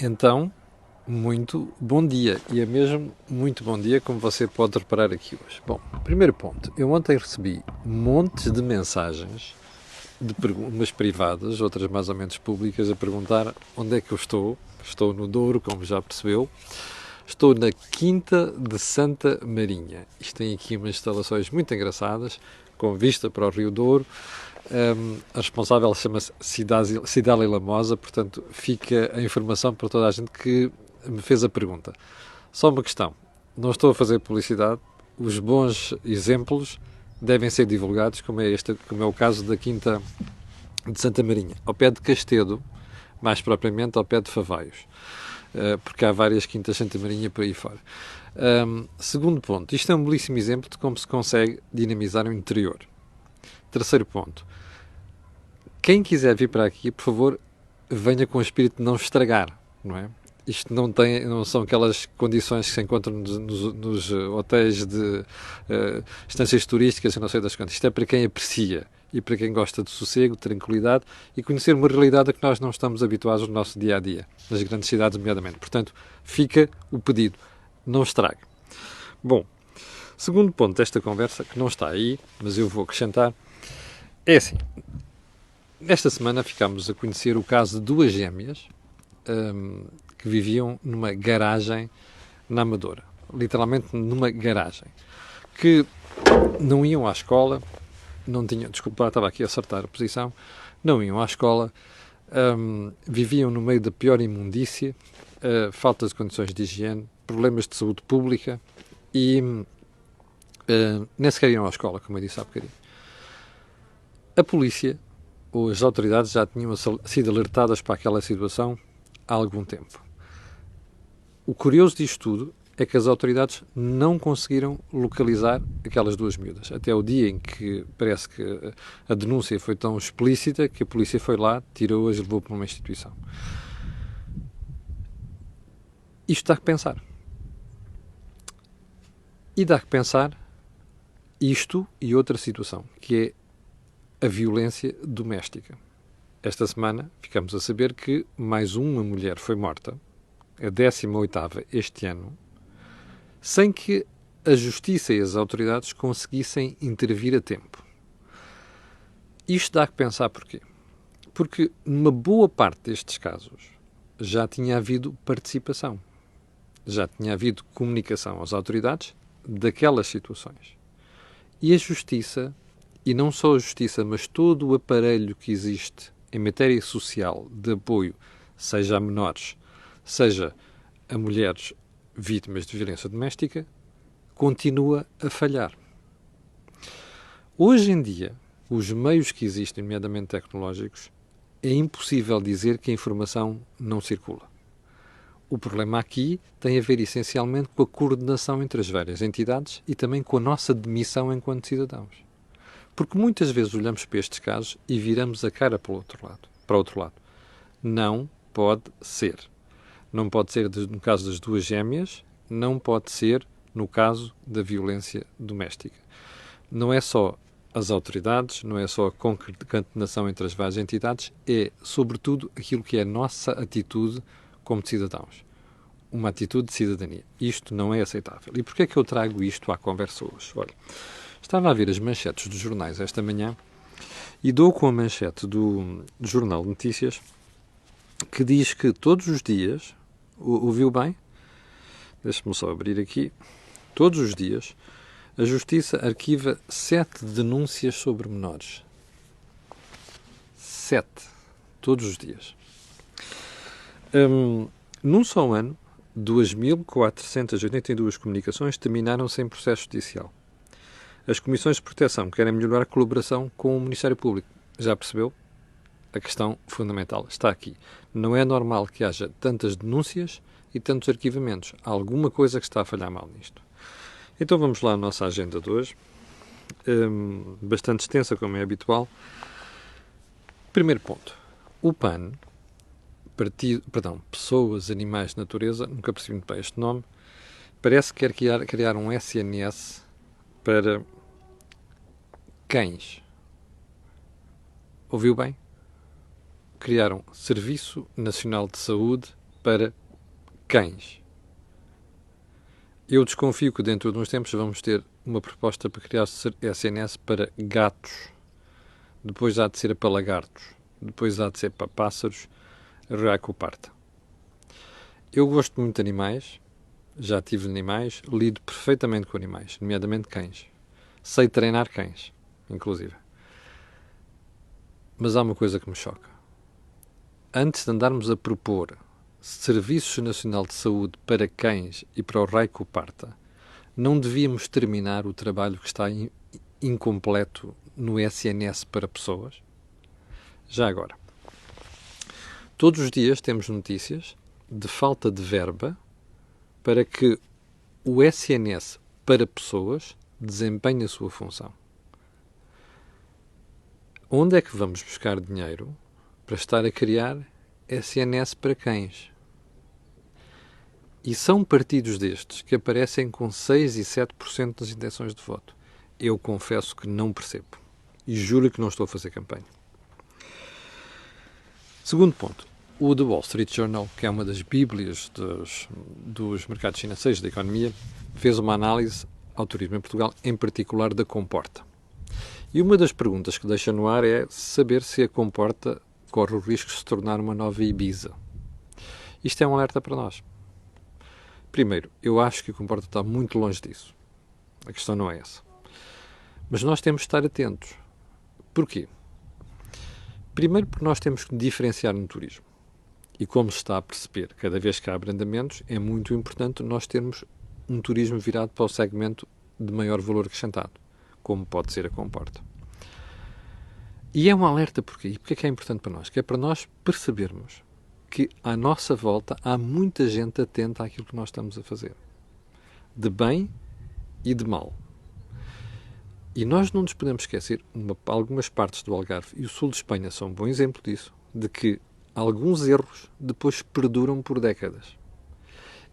Então, muito bom dia. E é mesmo muito bom dia, como você pode reparar aqui hoje. Bom, primeiro ponto. Eu ontem recebi montes de mensagens, umas privadas, outras mais ou menos públicas, a perguntar onde é que eu estou. Estou no Douro, como já percebeu. Estou na Quinta de Santa Marinha. Isto tem aqui umas instalações muito engraçadas, com vista para o Rio Douro. A responsável chama-se Cidália Lamosa, portanto fica a informação para toda a gente que me fez a pergunta. Só uma questão, não estou a fazer publicidade, os bons exemplos devem ser divulgados, como é o caso da Quinta de Santa Marinha, ao pé de Castedo, mais propriamente ao pé de Favaios, porque há várias Quintas de Santa Marinha por aí fora. Segundo ponto, isto é um belíssimo exemplo de como se consegue dinamizar o interior. Terceiro ponto, quem quiser vir para aqui, por favor, venha com o espírito de não estragar, não é? Isto não são aquelas condições que se encontram nos hotéis de estâncias turísticas, eu não sei das quantas. Isto é para quem aprecia e para quem gosta de sossego, de tranquilidade e conhecer uma realidade a que nós não estamos habituados no nosso dia-a-dia, nas grandes cidades, nomeadamente. Portanto, fica o pedido, não estrague. Bom, segundo ponto desta conversa, que não está aí, mas eu vou acrescentar, é assim. Esta semana ficámos a conhecer o caso de duas gêmeas que viviam numa garagem na Amadora. Literalmente numa garagem. Que não iam à escola, não tinham, desculpa, estava aqui a acertar a posição, não iam à escola, viviam no meio da pior imundícia, falta de condições de higiene, problemas de saúde pública e nem sequer iam à escola, como eu disse há bocadinho. A polícia ou as autoridades já tinham sido alertadas para aquela situação há algum tempo. O curioso disto tudo é que as autoridades não conseguiram localizar aquelas duas miúdas. Até o dia em que parece que a denúncia foi tão explícita que a polícia foi lá, tirou-as e levou para uma instituição. Isto dá que pensar. E dá que pensar isto e outra situação, que é a violência doméstica. Esta semana ficamos a saber que mais uma mulher foi morta, a 18ª este ano, sem que a Justiça e as autoridades conseguissem intervir a tempo. Isto dá que pensar porquê? Porque numa boa parte destes casos já tinha havido participação, já tinha havido comunicação às autoridades daquelas situações. E a Justiça, e não só a Justiça, mas todo o aparelho que existe em matéria social de apoio, seja a menores, seja a mulheres vítimas de violência doméstica, continua a falhar. Hoje em dia, os meios que existem, nomeadamente tecnológicos, é impossível dizer que a informação não circula. O problema aqui tem a ver essencialmente com a coordenação entre as várias entidades e também com a nossa demissão enquanto cidadãos. Porque muitas vezes olhamos para estes casos e viramos a cara para o outro lado. Não pode ser. Não pode ser no caso das duas gêmeas, não pode ser no caso da violência doméstica. Não é só as autoridades, não é só a concatenação entre as várias entidades, é, sobretudo, aquilo que é a nossa atitude como cidadãos. Uma atitude de cidadania. Isto não é aceitável. E porquê é que eu trago isto à conversa hoje? Olha, estava a ver as manchetes dos jornais esta manhã e dou com a manchete do Jornal de Notícias que diz que todos os dias, ouviu bem? Deixe-me só abrir aqui. Todos os dias, a Justiça arquiva 7 denúncias sobre menores. 7. Todos os dias. Num só ano, 2.482 comunicações terminaram sem processo judicial. As comissões de proteção querem melhorar a colaboração com o Ministério Público. Já percebeu? A questão fundamental está aqui. Não é normal que haja tantas denúncias e tantos arquivamentos. Há alguma coisa que está a falhar mal nisto. Então vamos lá à nossa agenda de hoje. Bastante extensa, como é habitual. Primeiro ponto. O PAN, Pessoas, Animais, Natureza, nunca percebi muito bem este nome, parece que quer criar um SNS para cães. Ouviu bem? Criaram Serviço Nacional de Saúde para cães. Eu desconfio que dentro de uns tempos vamos ter uma proposta para criar SNS para gatos. Depois há de ser para lagartos. Depois há de ser para pássaros. Raicoparta. Eu gosto muito de animais. Já tive animais. Lido perfeitamente com animais, nomeadamente cães. Sei treinar cães, inclusive. Mas há uma coisa que me choca. Antes de andarmos a propor Serviço Nacional de Saúde para cães e para o Raicoparta, não devíamos terminar o trabalho que está incompleto no SNS para pessoas? Já agora, todos os dias temos notícias de falta de verba para que o SNS para pessoas desempenhe a sua função. Onde é que vamos buscar dinheiro para estar a criar SNS para cães? E são partidos destes que aparecem com 6 e 7% das intenções de voto. Eu confesso que não percebo. E juro que não estou a fazer campanha. Segundo ponto. O The Wall Street Journal, que é uma das bíblias dos mercados financeiros, da economia, fez uma análise ao turismo em Portugal, em particular da Comporta. E uma das perguntas que deixa no ar é saber se a Comporta corre o risco de se tornar uma nova Ibiza. Isto é um alerta para nós. Primeiro, eu acho que a Comporta está muito longe disso. A questão não é essa. Mas nós temos de estar atentos. Porquê? Primeiro porque nós temos que diferenciar no turismo. E como se está a perceber, cada vez que há abrandamentos, é muito importante nós termos um turismo virado para o segmento de maior valor acrescentado, como pode ser a Comporta. E é um alerta porquê? E porquê é que é importante para nós? Que é para nós percebermos que à nossa volta há muita gente atenta àquilo que nós estamos a fazer. De bem e de mal. E nós não nos podemos esquecer, algumas partes do Algarve e o sul de Espanha são um bom exemplo disso, de que alguns erros depois perduram por décadas.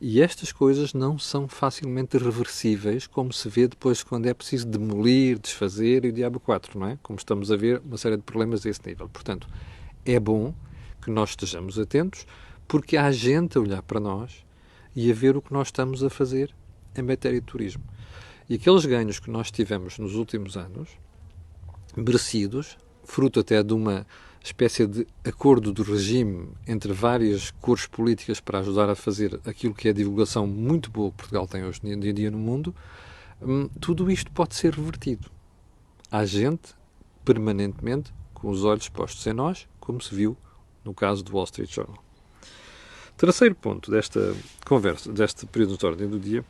E estas coisas não são facilmente reversíveis, como se vê depois quando é preciso demolir, desfazer e o diabo 4, não é? Como estamos a ver uma série de problemas desse nível. Portanto, é bom que nós estejamos atentos, porque há gente a olhar para nós e a ver o que nós estamos a fazer em matéria de turismo. E aqueles ganhos que nós tivemos nos últimos anos, merecidos, fruto até de uma espécie de acordo do regime entre várias cores políticas para ajudar a fazer aquilo que é a divulgação muito boa que Portugal tem hoje em dia no mundo, tudo isto pode ser revertido. Há gente, permanentemente, com os olhos postos em nós, como se viu no caso do Wall Street Journal. Terceiro ponto desta conversa, deste período de ordem do dia.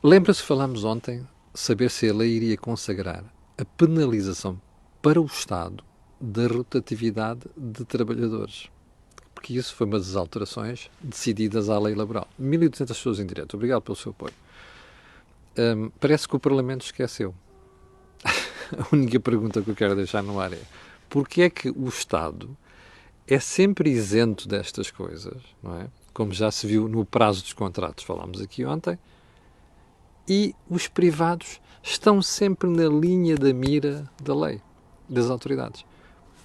Lembra-se, falámos ontem, saber se a lei iria consagrar a penalização para o Estado da rotatividade de trabalhadores. Porque isso foi uma das alterações decididas à lei laboral. 1.800 pessoas em direto. Obrigado pelo seu apoio. Parece que o Parlamento esqueceu. A única pergunta que eu quero deixar no ar é: porquê é que o Estado é sempre isento destas coisas, não é? Como já se viu no prazo dos contratos, falámos aqui ontem, e os privados estão sempre na linha da mira da lei, das autoridades.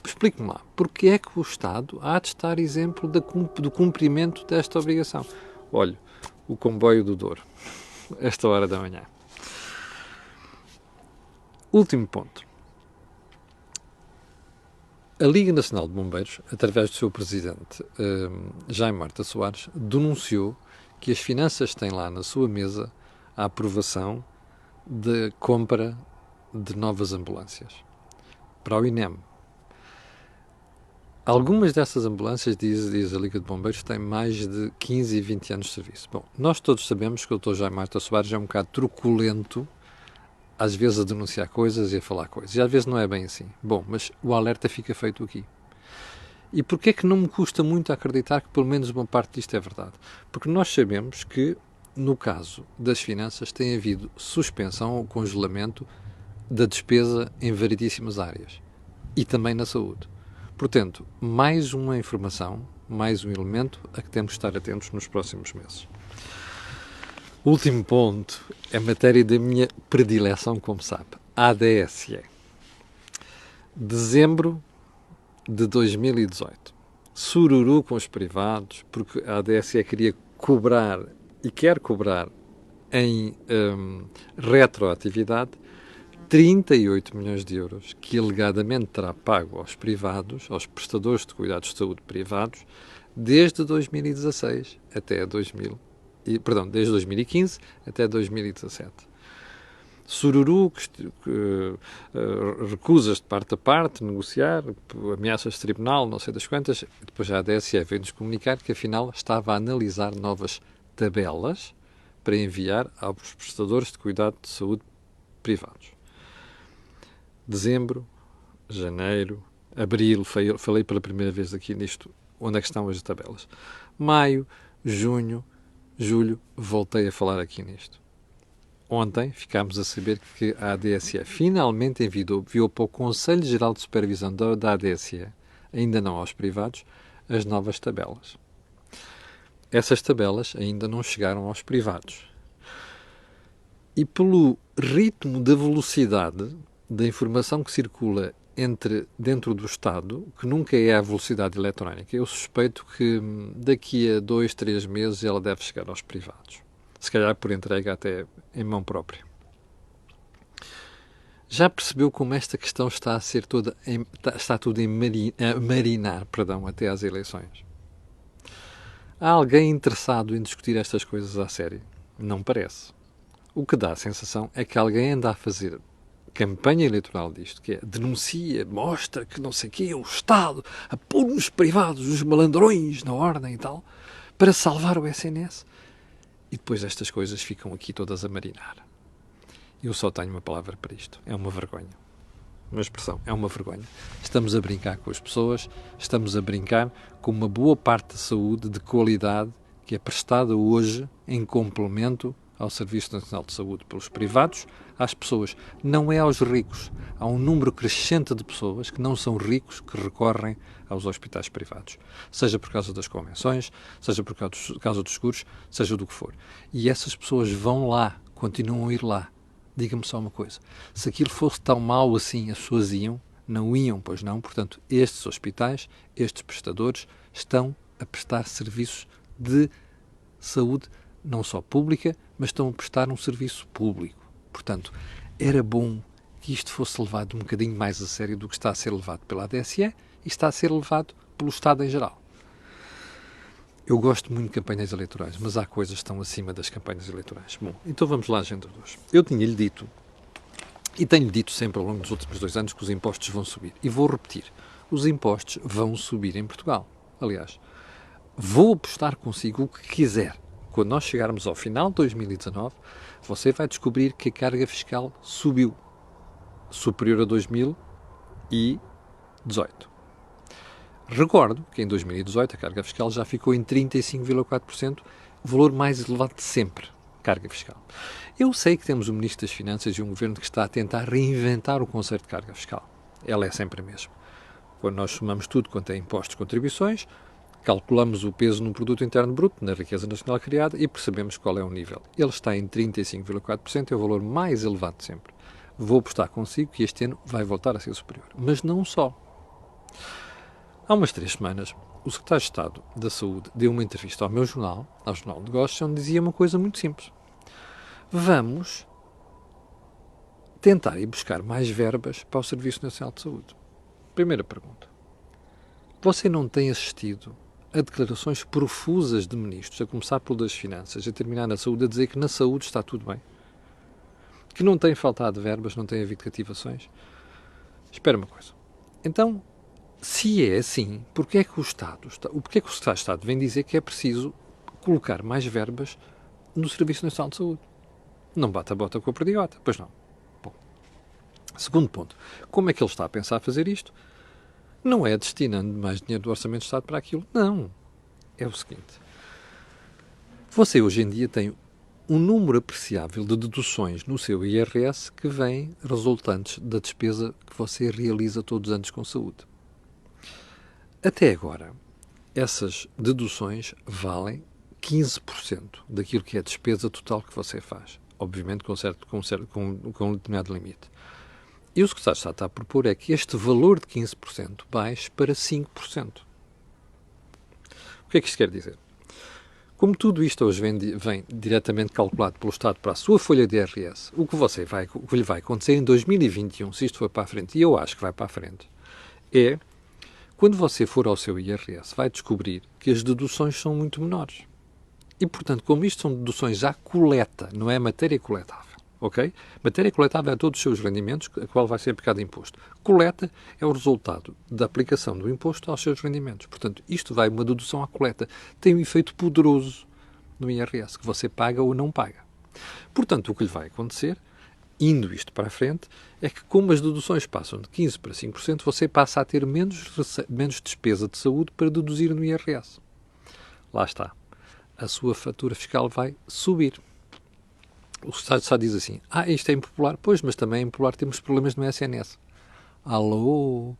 Explique-me lá, porquê é que o Estado há de estar exemplo do cumprimento desta obrigação? Olha, o comboio do Douro, esta hora da manhã. Último ponto. A Liga Nacional de Bombeiros, através do seu presidente, Jaime Marta Soares, denunciou que as finanças têm lá na sua mesa a aprovação de compra de novas ambulâncias para o INEM. Algumas dessas ambulâncias, diz a Liga de Bombeiros, têm mais de 15 e 20 anos de serviço. Bom, nós todos sabemos que o Dr. Jaime Marta Soares é um bocado truculento, às vezes a denunciar coisas e a falar coisas. E às vezes não é bem assim. Bom, mas o alerta fica feito aqui. E porquê é que não me custa muito acreditar que pelo menos uma parte disto é verdade? Porque nós sabemos que, no caso das finanças, tem havido suspensão ou congelamento da despesa em variedíssimas áreas. E também na saúde. Portanto, mais uma informação, mais um elemento a que temos de estar atentos nos próximos meses. Último ponto, é matéria da minha predileção, como sabe. ADSE. Dezembro de 2018. sururu com os privados, porque a ADSE queria cobrar e quer cobrar em retroatividade 38 milhões de euros que alegadamente terá pago aos privados, aos prestadores de cuidados de saúde privados, desde 2016 até desde 2015 até 2017. Sururu, recusas de parte a parte, negociar, ameaças de tribunal, não sei das quantas. Depois a ADSE veio-nos comunicar que afinal estava a analisar novas tabelas para enviar aos prestadores de cuidado de saúde privados. Dezembro, janeiro, abril, falei pela primeira vez aqui nisto, onde é que estão as tabelas. Maio, junho, julho, voltei a falar aqui nisto. Ontem ficámos a saber que a ADSE finalmente enviou para o Conselho Geral de Supervisão da ADSE, ainda não aos privados, as novas tabelas. Essas tabelas ainda não chegaram aos privados. E pelo ritmo da velocidade da informação que circula dentro do Estado, que nunca é a velocidade eletrónica, eu suspeito que daqui a 2, 3 meses ela deve chegar aos privados. Se calhar por entrega até em mão própria. Já percebeu como esta questão está tudo a marinar, até às eleições? Há alguém interessado em discutir estas coisas à sério? Não parece. O que dá a sensação é que alguém anda a fazer campanha eleitoral disto, que é denuncia, mostra que não sei o quê, o Estado a pôr nos privados os malandrões na ordem e tal, para salvar o SNS. E depois estas coisas ficam aqui todas a marinar. Eu só tenho uma palavra para isto. É uma vergonha. Uma expressão. É uma vergonha. Estamos a brincar com as pessoas, estamos a brincar com uma boa parte da saúde de qualidade que é prestada hoje em complemento ao Serviço Nacional de Saúde pelos privados, às pessoas. Não é aos ricos. Há um número crescente de pessoas que não são ricos que recorrem aos hospitais privados. Seja por causa das convenções, seja por causa dos seguros, seja do que for. E essas pessoas vão lá, continuam a ir lá. Diga-me só uma coisa. Se aquilo fosse tão mau assim, as pessoas iam? Não iam, pois não. Portanto, estes hospitais, estes prestadores, estão a prestar serviços de saúde não só pública, mas estão a prestar um serviço público. Portanto, era bom que isto fosse levado um bocadinho mais a sério do que está a ser levado pela ADSE e está a ser levado pelo Estado em geral. Eu gosto muito de campanhas eleitorais, mas há coisas que estão acima das campanhas eleitorais. Bom, então vamos lá, agenda 2. Eu tinha-lhe dito, e tenho-lhe dito sempre ao longo dos últimos 2 anos, que os impostos vão subir. E vou repetir, os impostos vão subir em Portugal. Aliás, vou apostar consigo o que quiser. Quando nós chegarmos ao final de 2019, você vai descobrir que a carga fiscal subiu, superior a 2018. Recordo que em 2018 a carga fiscal já ficou em 35,4%, o valor mais elevado de sempre, carga fiscal. Eu sei que temos um Ministro das Finanças e um Governo que está a tentar reinventar o conceito de carga fiscal. Ela é sempre a mesma. Quando nós somamos tudo quanto é impostos e contribuições, calculamos o peso no produto interno bruto, na riqueza nacional criada, e percebemos qual é o nível. Ele está em 35,4%, é o valor mais elevado de sempre. Vou apostar consigo que este ano vai voltar a ser superior. Mas não só. Há umas 3 semanas, o Secretário de Estado da Saúde deu uma entrevista ao meu jornal, ao Jornal de Negócios, onde dizia uma coisa muito simples. Vamos tentar ir buscar mais verbas para o Serviço Nacional de Saúde. Primeira pergunta. Você não tem assistido a declarações profusas de ministros, a começar pelo das Finanças, a terminar na saúde, a dizer que na saúde está tudo bem? Que não tem faltado verbas, não tem havido cativações? Espera uma coisa. Então, se é assim, porquê é que o Secretário de Estado vem dizer que é preciso colocar mais verbas no Serviço Nacional de Saúde? Não bate a bota com a perdigota, pois não. Bom. Segundo ponto, como é que ele está a pensar fazer isto? Não é destinando mais dinheiro do Orçamento de Estado para aquilo. Não. É o seguinte. Você hoje em dia tem um número apreciável de deduções no seu IRS que vêm resultantes da despesa que você realiza todos os anos com saúde. Até agora, essas deduções valem 15% daquilo que é a despesa total que você faz. Obviamente com um determinado limite. E o que está a propor é que este valor de 15% baixe para 5%. que é que isto quer dizer? Como tudo isto hoje vem diretamente calculado pelo Estado para a sua folha de IRS, o que lhe vai acontecer em 2021, se isto for para a frente, e eu acho que vai para a frente, é, quando você for ao seu IRS, vai descobrir que as deduções são muito menores. E, portanto, como isto são deduções à coleta, não é matéria coletável, ok? Matéria coletável é todos os seus rendimentos, a qual vai ser aplicado imposto. Coleta é o resultado da aplicação do imposto aos seus rendimentos. Portanto, isto vai uma dedução à coleta. Tem um efeito poderoso no IRS, que você paga ou não paga. Portanto, o que lhe vai acontecer, indo isto para a frente, é que como as deduções passam de 15% para 5%, você passa a ter menos despesa de saúde para deduzir no IRS. Lá está. A sua fatura fiscal vai subir. O Estado só diz assim, isto é impopular. Pois, mas também é impopular, temos problemas no SNS. Alô?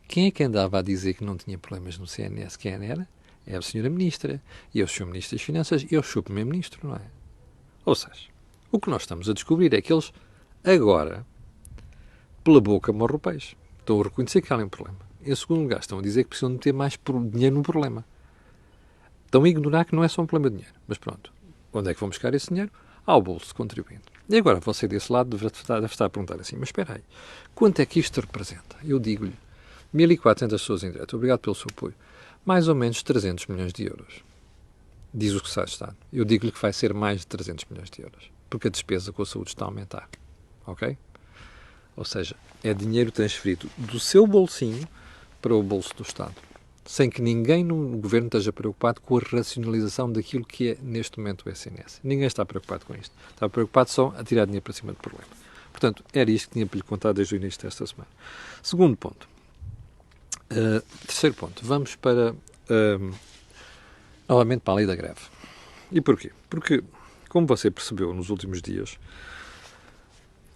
Quem é que andava a dizer que não tinha problemas no CNS? Quem era? É a senhora Ministra. E é o senhor Ministro das Finanças e é o senhor Primeiro-Ministro, não é? Ou seja, o que nós estamos a descobrir é que eles, agora, pela boca morre o peixe. Estão a reconhecer que há um problema. Em segundo lugar, estão a dizer que precisam de ter mais dinheiro no problema. Estão a ignorar que não é só um problema de dinheiro. Mas pronto, onde é que vão buscar esse dinheiro? Ao bolso do contribuinte. E agora, você desse lado deve estar a perguntar assim, mas espera aí, quanto é que isto representa? Eu digo-lhe, 1.400 pessoas em direto, obrigado pelo seu apoio, mais ou menos 300 milhões de euros. Diz o Secretário de Estado. Eu digo-lhe que vai ser mais de 300 milhões de euros, porque a despesa com a saúde está a aumentar. Ok? Ou seja, é dinheiro transferido do seu bolsinho para o bolso do Estado, sem que ninguém no governo esteja preocupado com a racionalização daquilo que é, neste momento, o SNS. Ninguém está preocupado com isto. Está preocupado só a tirar dinheiro para cima do problema. Portanto, era isto que tinha para lhe contar desde o início desta semana. Segundo ponto. Terceiro ponto. Vamos novamente para a lei da greve. E porquê? Porque, como você percebeu nos últimos dias,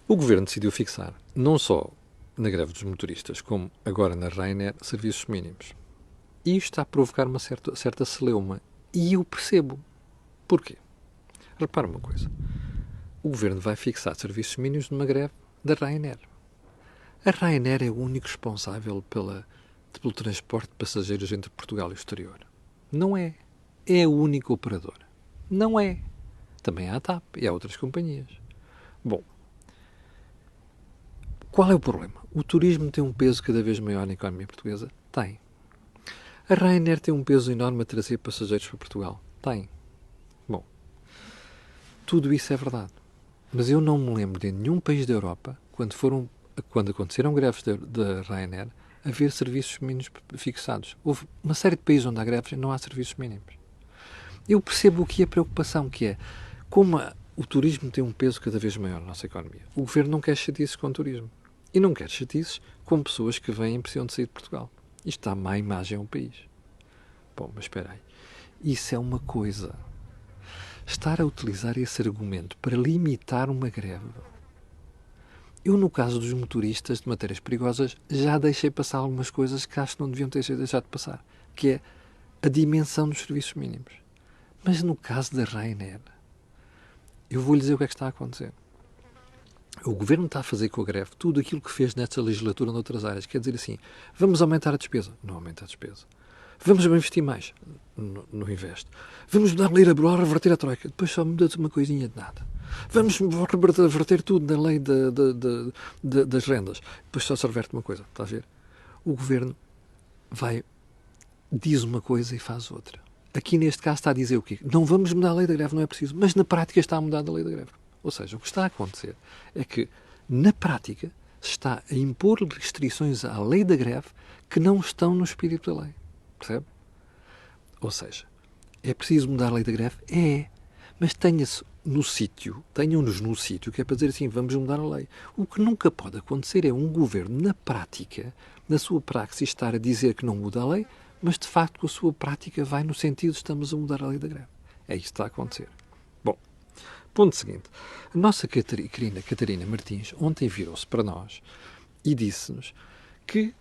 o governo decidiu fixar, não só na greve dos motoristas, como agora na Ryanair, serviços mínimos. E isto está a provocar uma certa celeuma. E eu percebo. Porquê? Repara uma coisa. O governo vai fixar serviços mínimos numa greve da Ryanair. A Ryanair é o único responsável pelo transporte de passageiros entre Portugal e o exterior. Não é. É a única operadora. Não é. Também há a TAP e há outras companhias. Bom, qual é o problema? O turismo tem um peso cada vez maior na economia portuguesa? Tem. A Ryanair tem um peso enorme a trazer passageiros para Portugal? Tem. Bom, tudo isso é verdade. Mas eu não me lembro de nenhum país da Europa, quando aconteceram greves da Ryanair, haver serviços mínimos fixados. Houve uma série de países onde há greves e não há serviços mínimos. Eu percebo o que é a preocupação, que é como o turismo tem um peso cada vez maior na nossa economia. O governo não quer chatices com o turismo. E não quer chatices com pessoas que vêm e precisam de sair de Portugal. Isto dá má imagem ao país. Bom, mas espera aí. Isso é uma coisa. Estar a utilizar esse argumento para limitar uma greve. Eu, no caso dos motoristas de matérias perigosas, já deixei passar algumas coisas que acho que não deviam ter deixado de passar. Que é a dimensão dos serviços mínimos. Mas no caso da Ryanair, eu vou-lhe dizer o que é que está a acontecer. O governo está a fazer com a greve tudo aquilo que fez nesta legislatura noutras áreas. Quer dizer assim, vamos aumentar a despesa. Não aumenta a despesa. Vamos investir mais. Não investe. Vamos mudar a lei laboral, reverter a troika. Depois só muda-se uma coisinha de nada. Vamos reverter tudo na lei das rendas. Depois só se reverte uma coisa. Está a ver? O governo diz uma coisa e faz outra. Aqui neste caso está a dizer o quê? Não vamos mudar a lei da greve, não é preciso. Mas na prática está a mudar a lei da greve. Ou seja, o que está a acontecer é que, na prática, se está a impor restrições à lei da greve que não estão no espírito da lei. Percebe? Ou seja, é preciso mudar a lei da greve? É. Mas tenham-nos no sítio, que é para dizer assim, vamos mudar a lei. O que nunca pode acontecer é um governo, na prática, na sua praxis, estar a dizer que não muda a lei, mas de facto com a sua prática vai no sentido de estamos a mudar a lei da greve. É isso que está a acontecer. Bom, ponto seguinte. A nossa querida Catarina Martins ontem virou-se para nós e disse-nos que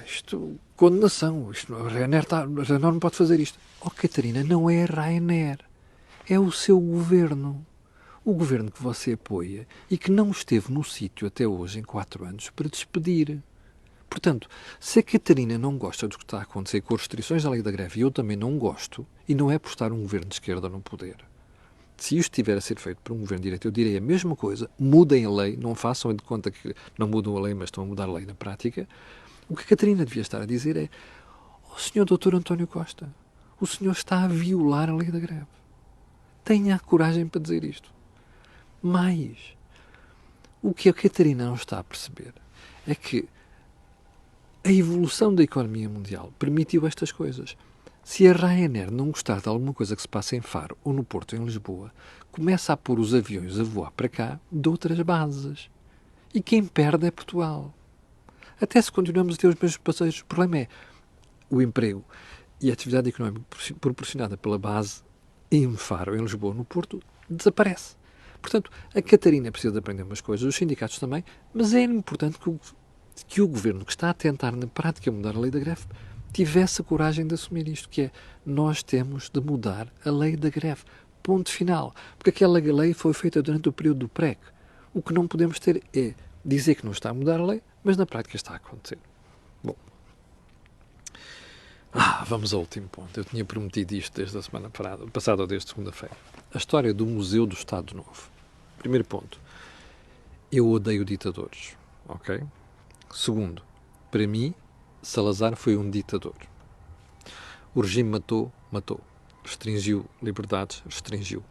isto, condenação, a Ryanair não pode fazer isto. Catarina, não é a Ryanair, é o seu governo. O governo que você apoia e que não esteve no sítio até hoje, em 4 anos, para despedir. Portanto, se a Catarina não gosta do que está a acontecer com as restrições da lei da greve, e eu também não gosto, e não é por estar um governo de esquerda no poder. Se isto tiver a ser feito por um governo de direita, eu direi a mesma coisa, mudem a lei, não façam de conta que não mudam a lei, mas estão a mudar a lei na prática. O que a Catarina devia estar a dizer é: ó Sr. Dr. António Costa, o senhor está a violar a lei da greve. Tenha a coragem para dizer isto. Mas, o que a Catarina não está a perceber é que a evolução da economia mundial permitiu estas coisas. Se a Ryanair não gostar de alguma coisa que se passa em Faro ou no Porto, em Lisboa, começa a pôr os aviões a voar para cá de outras bases. E quem perde é Portugal. Até se continuamos a ter os mesmos passageiros, o problema é o emprego e a atividade económica proporcionada pela base em Faro, em Lisboa, no Porto, desaparece. Portanto, a Catarina precisa de aprender umas coisas, os sindicatos também, mas é importante que o governo que está a tentar na prática mudar a lei da greve tivesse a coragem de assumir isto, que é: nós temos de mudar a lei da greve. Ponto final. Porque aquela lei foi feita durante o período do PREC. O que não podemos ter é dizer que não está a mudar a lei, mas na prática está a acontecer. Bom. Vamos ao último ponto. Eu tinha prometido isto desde a semana passada ou desde segunda-feira. A história do Museu do Estado Novo. Primeiro ponto. Eu odeio ditadores. Ok? Segundo, para mim, Salazar foi um ditador. O regime matou. Restringiu liberdades, restringiu.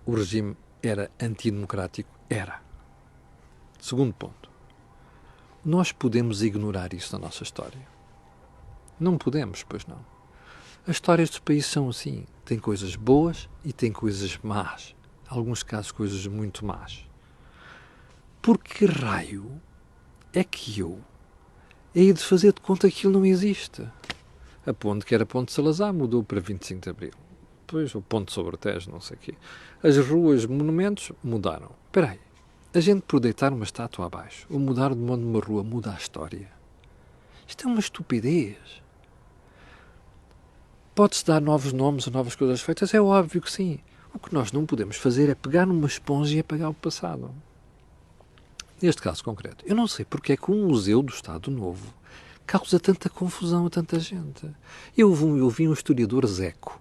O regime era antidemocrático? Era. Segundo ponto. Nós podemos ignorar isso na nossa história? Não podemos, pois não. As histórias dos países são assim. Tem coisas boas e tem coisas más. Em alguns casos, coisas muito más. Por que raio é que eu hei de fazer de conta que aquilo não existe? A ponte que era Ponte de Salazar mudou para 25 de Abril. Depois o Ponte sobre o Tejo, não sei o quê. As ruas, monumentos mudaram. Espera aí. A gente por deitar uma estátua abaixo ou mudar de nome de uma rua muda a história. Isto é uma estupidez. Pode-se dar novos nomes a novas coisas feitas? É óbvio que sim. O que nós não podemos fazer é pegar numa esponja e apagar o passado. Neste caso concreto, eu não sei porque é que um museu do Estado Novo causa tanta confusão a tanta gente. Eu vi um historiador Zeco,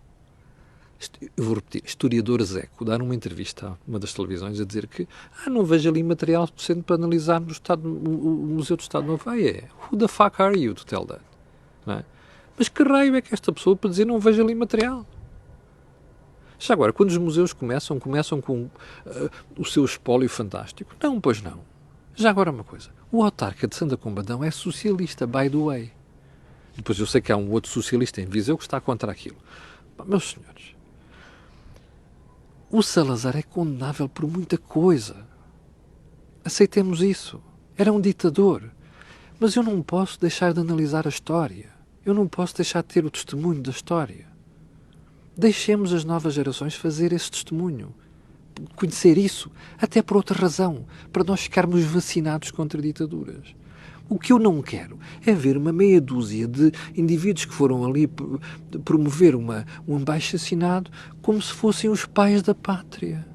eu vou repetir, historiador Zeco, dar uma entrevista a uma das televisões a dizer que não vejo ali material suficiente para analisar o Museu do Estado Novo. Who the fuck are you to tell that? Não é? Mas que raio é que esta pessoa para dizer não vejo ali material? Já agora, quando os museus começam com o seu espólio fantástico? Não, pois não. Já agora uma coisa. O autarca de Santa Combadão é socialista, by the way. Depois eu sei que há um outro socialista em Viseu que está contra aquilo. Meus senhores, o Salazar é condenável por muita coisa. Aceitemos isso. Era um ditador. Mas eu não posso deixar de analisar a história. Eu não posso deixar de ter o testemunho da história. Deixemos as novas gerações fazer esse testemunho. Conhecer isso, até por outra razão, para nós ficarmos vacinados contra ditaduras. O que eu não quero é ver uma meia dúzia de indivíduos que foram ali promover um abaixo-assinado como se fossem os pais da pátria,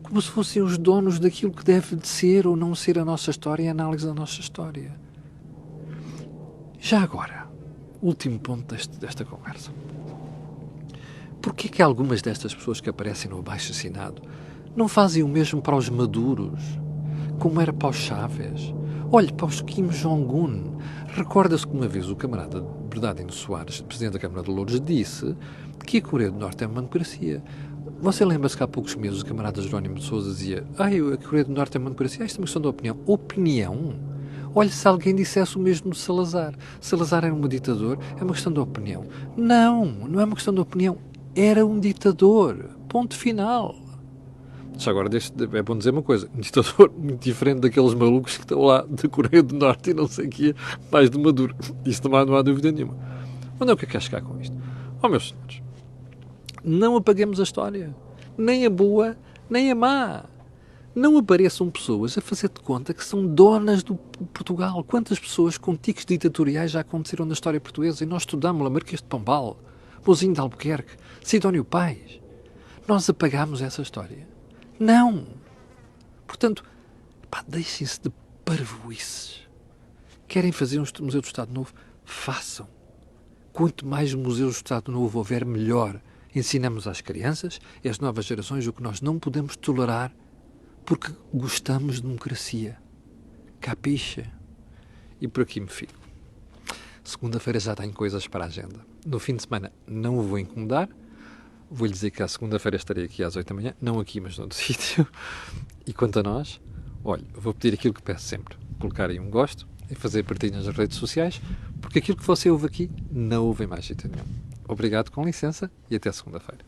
como se fossem os donos daquilo que deve de ser ou não ser a nossa história e a análise da nossa história. Já agora, último ponto desta conversa. Porquê que algumas destas pessoas que aparecem no abaixo-assinado não fazem o mesmo para os Maduros, como era para os Chávez? Olhe, para os Kim Jong-un. Recorda-se que uma vez o camarada Bernardino Soares, presidente da Câmara de Louros, disse que a Coreia do Norte é uma democracia. Você lembra-se que há poucos meses o camarada Jerónimo de Sousa dizia: a Coreia do Norte é uma democracia? Isto é uma questão de opinião. Opinião? Olhe, se alguém dissesse o mesmo de Salazar. Salazar era um ditador, é uma questão de opinião. Não é uma questão de opinião. Era um ditador. Ponto final. Já agora é bom dizer uma coisa: um ditador muito diferente daqueles malucos que estão lá da Coreia do Norte e não sei o que é, mais de Maduro. Isso também não há dúvida nenhuma. Onde é que quer chegar com isto? Meus senhores, não apaguemos a história. Nem a boa, nem a má. Não apareçam pessoas a fazer de conta que são donas do Portugal. Quantas pessoas com tiques ditatoriais já aconteceram na história portuguesa? E nós estudámos-la, Marquês de Pombal, Bozinho de Albuquerque, Sidónio Pais. Nós apagámos essa história? Não. Portanto, deixem-se de parvoices. Querem fazer um Museu do Estado Novo? Façam. Quanto mais museus do Estado Novo houver, melhor. Ensinamos às crianças e às novas gerações o que nós não podemos tolerar porque gostamos de democracia. Capixa? E por aqui me fico. Segunda-feira já tenho coisas para a agenda. No fim de semana não o vou incomodar. Vou-lhe dizer que à segunda-feira estarei aqui às 8 da manhã. Não aqui, mas noutro sítio. E quanto a nós, olha, vou pedir aquilo que peço sempre. Colocar aí um gosto e fazer partilha nas redes sociais, porque aquilo que você ouve aqui não ouve em mais sítio nenhum. Obrigado, com licença, e até segunda-feira.